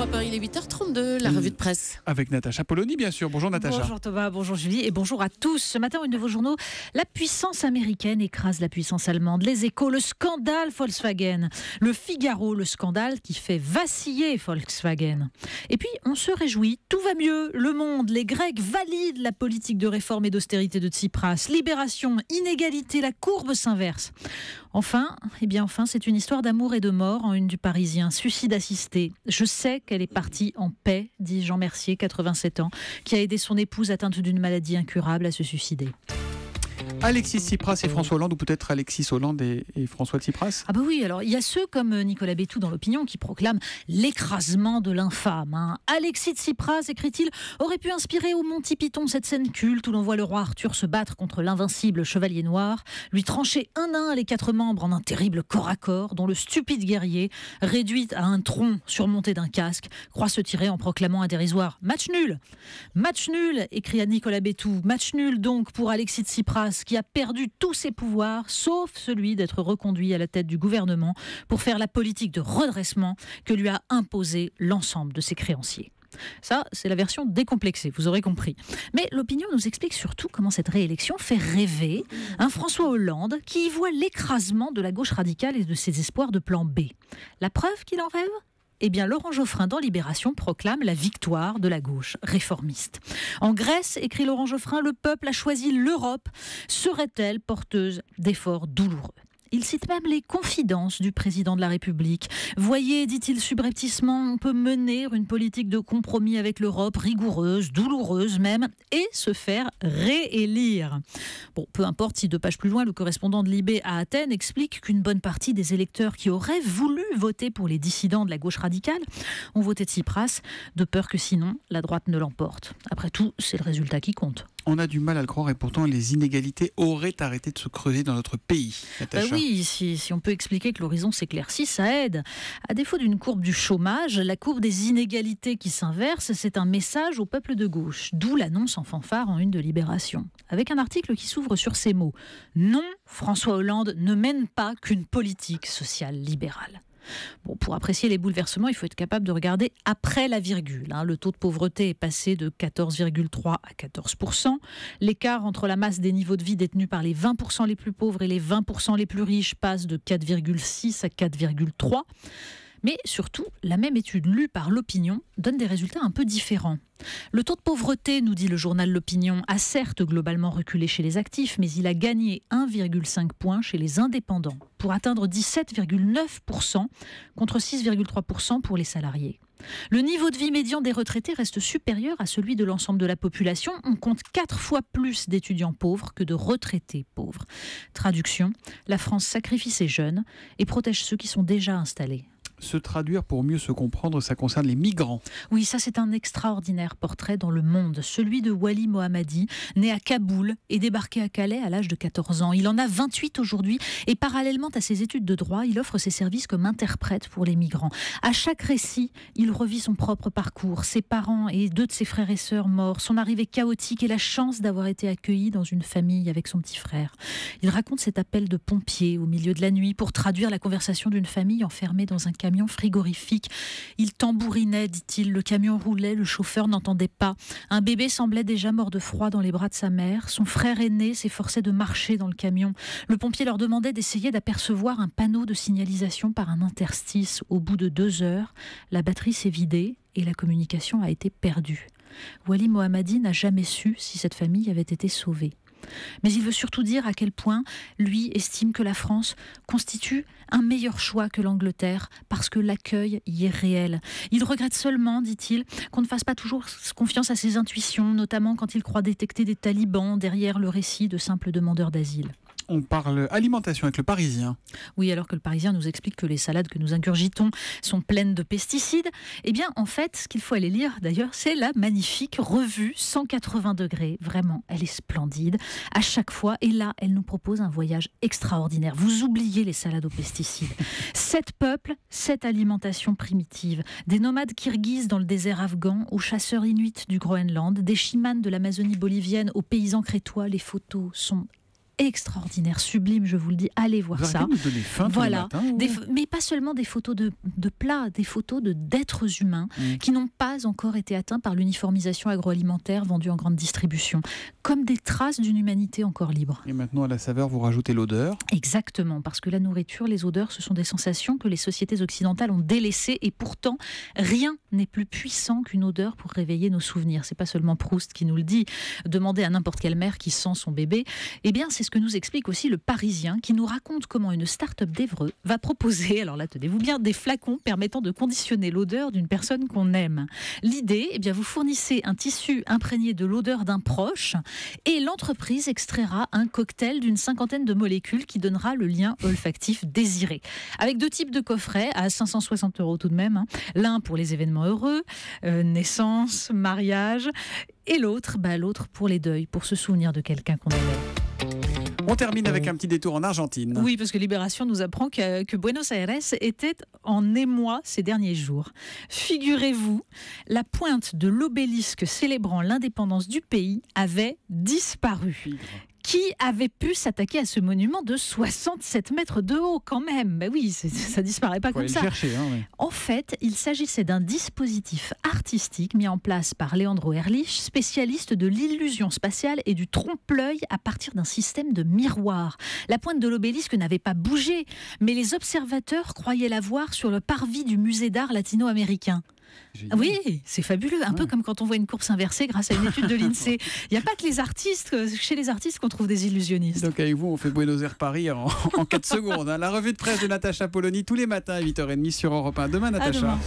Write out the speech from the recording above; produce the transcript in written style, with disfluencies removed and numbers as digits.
à Paris, il est 8h32, la revue de presse. Avec Natacha Polony, bien sûr. Bonjour Natacha. Bonjour Thomas, bonjour Julie et bonjour à tous. Ce matin, une de vos journaux, la puissance américaine écrase la puissance allemande. Les Échos, le scandale Volkswagen. Le Figaro, le scandale qui fait vaciller Volkswagen. Et puis, on se réjouit, tout va mieux. Le Monde, les Grecs valident la politique de réforme et d'austérité de Tsipras. Libération, inégalité, la courbe s'inverse. Enfin, c'est une histoire d'amour et de mort en une du Parisien. Suicide assisté. Je sais qu'elle est partie en paix, dit Jean Mercier, 87 ans, qui a aidé son épouse atteinte d'une maladie incurable à se suicider. Alexis Tsipras et François Hollande, ou peut-être Alexis Hollande et François Tsipras? Ah bah oui, alors il y a ceux comme Nicolas Bétou dans l'Opinion qui proclament l'écrasement de l'infâme. Alexis Tsipras, écrit-il, aurait pu inspirer au Monty Python cette scène culte où l'on voit le roi Arthur se battre contre l'invincible chevalier noir, lui trancher un à un les 4 membres en un terrible corps à corps dont le stupide guerrier, réduit à un tronc surmonté d'un casque, croit se tirer en proclamant un dérisoire « Match nul !» Match nul, écrit Nicolas Bétou. Match nul donc pour Alexis Tsipras qui a perdu tous ses pouvoirs, sauf celui d'être reconduit à la tête du gouvernement pour faire la politique de redressement que lui a imposé l'ensemble de ses créanciers. Ça, c'est la version décomplexée, vous aurez compris. Mais l'Opinion nous explique surtout comment cette réélection fait rêver un François Hollande qui y voit l'écrasement de la gauche radicale et de ses espoirs de plan B. La preuve qu'il en rêve ? Eh bien, Laurent Geoffrin dans Libération proclame la victoire de la gauche réformiste. En Grèce, écrit Laurent Geoffrin, le peuple a choisi l'Europe. Serait-elle porteuse d'efforts douloureux ? Il cite même les confidences du président de la République. Voyez, dit-il subrepticement, on peut mener une politique de compromis avec l'Europe, rigoureuse, douloureuse même, et se faire réélire. Bon, peu importe si 2 pages plus loin, le correspondant de Libé à Athènes explique qu'une bonne partie des électeurs qui auraient voulu voter pour les dissidents de la gauche radicale ont voté Tsipras, de peur que sinon la droite ne l'emporte. Après tout, c'est le résultat qui compte. On a du mal à le croire et pourtant les inégalités auraient arrêté de se creuser dans notre pays. Oui, si on peut expliquer que l'horizon s'éclaircit, ça aide. À défaut d'une courbe du chômage, la courbe des inégalités qui s'inverse, c'est un message au peuple de gauche. D'où l'annonce en fanfare en une de Libération. Avec un article qui s'ouvre sur ces mots. Non, François Hollande ne mène pas qu'une politique sociale libérale. Bon, pour apprécier les bouleversements, il faut être capable de regarder après la virgule. Le taux de pauvreté est passé de 14,3 à 14%. L'écart entre la masse des niveaux de vie détenus par les 20% les plus pauvres et les 20% les plus riches passe de 4,6 à 4,3. Mais surtout, la même étude lue par l'Opinion donne des résultats un peu différents. Le taux de pauvreté, nous dit le journal L'Opinion, a certes globalement reculé chez les actifs, mais il a gagné 1,5 point chez les indépendants, pour atteindre 17,9% contre 6,3% pour les salariés. Le niveau de vie médian des retraités reste supérieur à celui de l'ensemble de la population. On compte 4 fois plus d'étudiants pauvres que de retraités pauvres. Traduction, la France sacrifie ses jeunes et protège ceux qui sont déjà installés. Se traduire pour mieux se comprendre, ça concerne les migrants. Oui, ça c'est un extraordinaire portrait dans Le Monde, celui de Wali Mohammadi, né à Kaboul et débarqué à Calais à l'âge de 14 ans. Il en a 28 aujourd'hui et parallèlement à ses études de droit, il offre ses services comme interprète pour les migrants. À chaque récit, il revit son propre parcours, ses parents et 2 de ses frères et sœurs morts, son arrivée chaotique et la chance d'avoir été accueilli dans une famille avec son petit frère. Il raconte cet appel de pompiers au milieu de la nuit pour traduire la conversation d'une famille enfermée dans un camion frigorifique. Il tambourinait, dit-il, le camion roulait, le chauffeur n'entendait pas. Un bébé semblait déjà mort de froid dans les bras de sa mère. Son frère aîné s'efforçait de marcher dans le camion. Le pompier leur demandait d'essayer d'apercevoir un panneau de signalisation par un interstice. Au bout de 2 heures, la batterie s'est vidée et la communication a été perdue. Wali Mohammadi n'a jamais su si cette famille avait été sauvée. Mais il veut surtout dire à quel point lui estime que la France constitue un meilleur choix que l'Angleterre parce que l'accueil y est réel. Il regrette seulement, dit-il, qu'on ne fasse pas toujours confiance à ses intuitions, notamment quand il croit détecter des talibans derrière le récit de simples demandeurs d'asile. On parle alimentation avec le Parisien. Oui, alors que le Parisien nous explique que les salades que nous ingurgitons sont pleines de pesticides. Eh bien, en fait, ce qu'il faut aller lire, d'ailleurs, c'est la magnifique revue 180 degrés. Vraiment, elle est splendide. À chaque fois, et là, elle nous propose un voyage extraordinaire. Vous oubliez les salades aux pesticides. 7 peuples, 7 alimentations primitives. Des nomades kirghizes dans le désert afghan, aux chasseurs inuits du Groenland, des chimans de l'Amazonie bolivienne, aux paysans crétois. Les photos sont extraordinaires, sublimes, je vous le dis, allez voir Vous ça. arrêtez de nous donner faim tous les matins, Mais pas seulement des photos de plats, des photos d'êtres humains qui n'ont pas encore été atteints par l'uniformisation agroalimentaire vendue en grande distribution, comme des traces d'une humanité encore libre. Et maintenant, à la saveur, vous rajoutez l'odeur. Exactement, parce que la nourriture, les odeurs, ce sont des sensations que les sociétés occidentales ont délaissées, et pourtant, rien n'est plus puissant qu'une odeur pour réveiller nos souvenirs. C'est pas seulement Proust qui nous le dit. Demandez à n'importe quelle mère qui sent son bébé. Eh bien, c'est ce que nous explique aussi le Parisien, qui nous raconte comment une start-up d'Évreux va proposer, alors là, tenez-vous bien, des flacons permettant de conditionner l'odeur d'une personne qu'on aime. L'idée, eh bien, vous fournissez un tissu imprégné de l'odeur d'un proche et l'entreprise extraira un cocktail d'une 50aine de molécules qui donnera le lien olfactif désiré. Avec 2 types de coffrets à 560 € tout de même. L'un pour les événements heureux, naissance, mariage, et l'autre pour les deuils, pour se souvenir de quelqu'un qu'on aimait. On termine avec un petit détour en Argentine. Oui, parce que Libération nous apprend que Buenos Aires était en émoi ces derniers jours. Figurez-vous, la pointe de l'obélisque célébrant l'indépendance du pays avait disparu. Qui avait pu s'attaquer à ce monument de 67 mètres de haut quand même? Ben oui, ça disparaît pas comme ça. Chercher, hein, ouais. En fait, il s'agissait d'un dispositif artistique mis en place par Leandro Erlich, spécialiste de l'illusion spatiale et du trompe-l'œil à partir d'un système de miroir. La pointe de l'obélisque n'avait pas bougé, mais les observateurs croyaient la voir sur le parvis du musée d'art latino-américain. Génial. Oui, c'est fabuleux. Un peu comme quand on voit une course inversée grâce à une étude de l'INSEE. Il n'y a pas que chez les artistes qu'on trouve des illusionnistes. Donc avec vous, on fait Buenos Aires Paris en 4 secondes. La revue de presse de Natacha Polony tous les matins à 8h30 sur Europe 1. Demain, Natacha. À demain.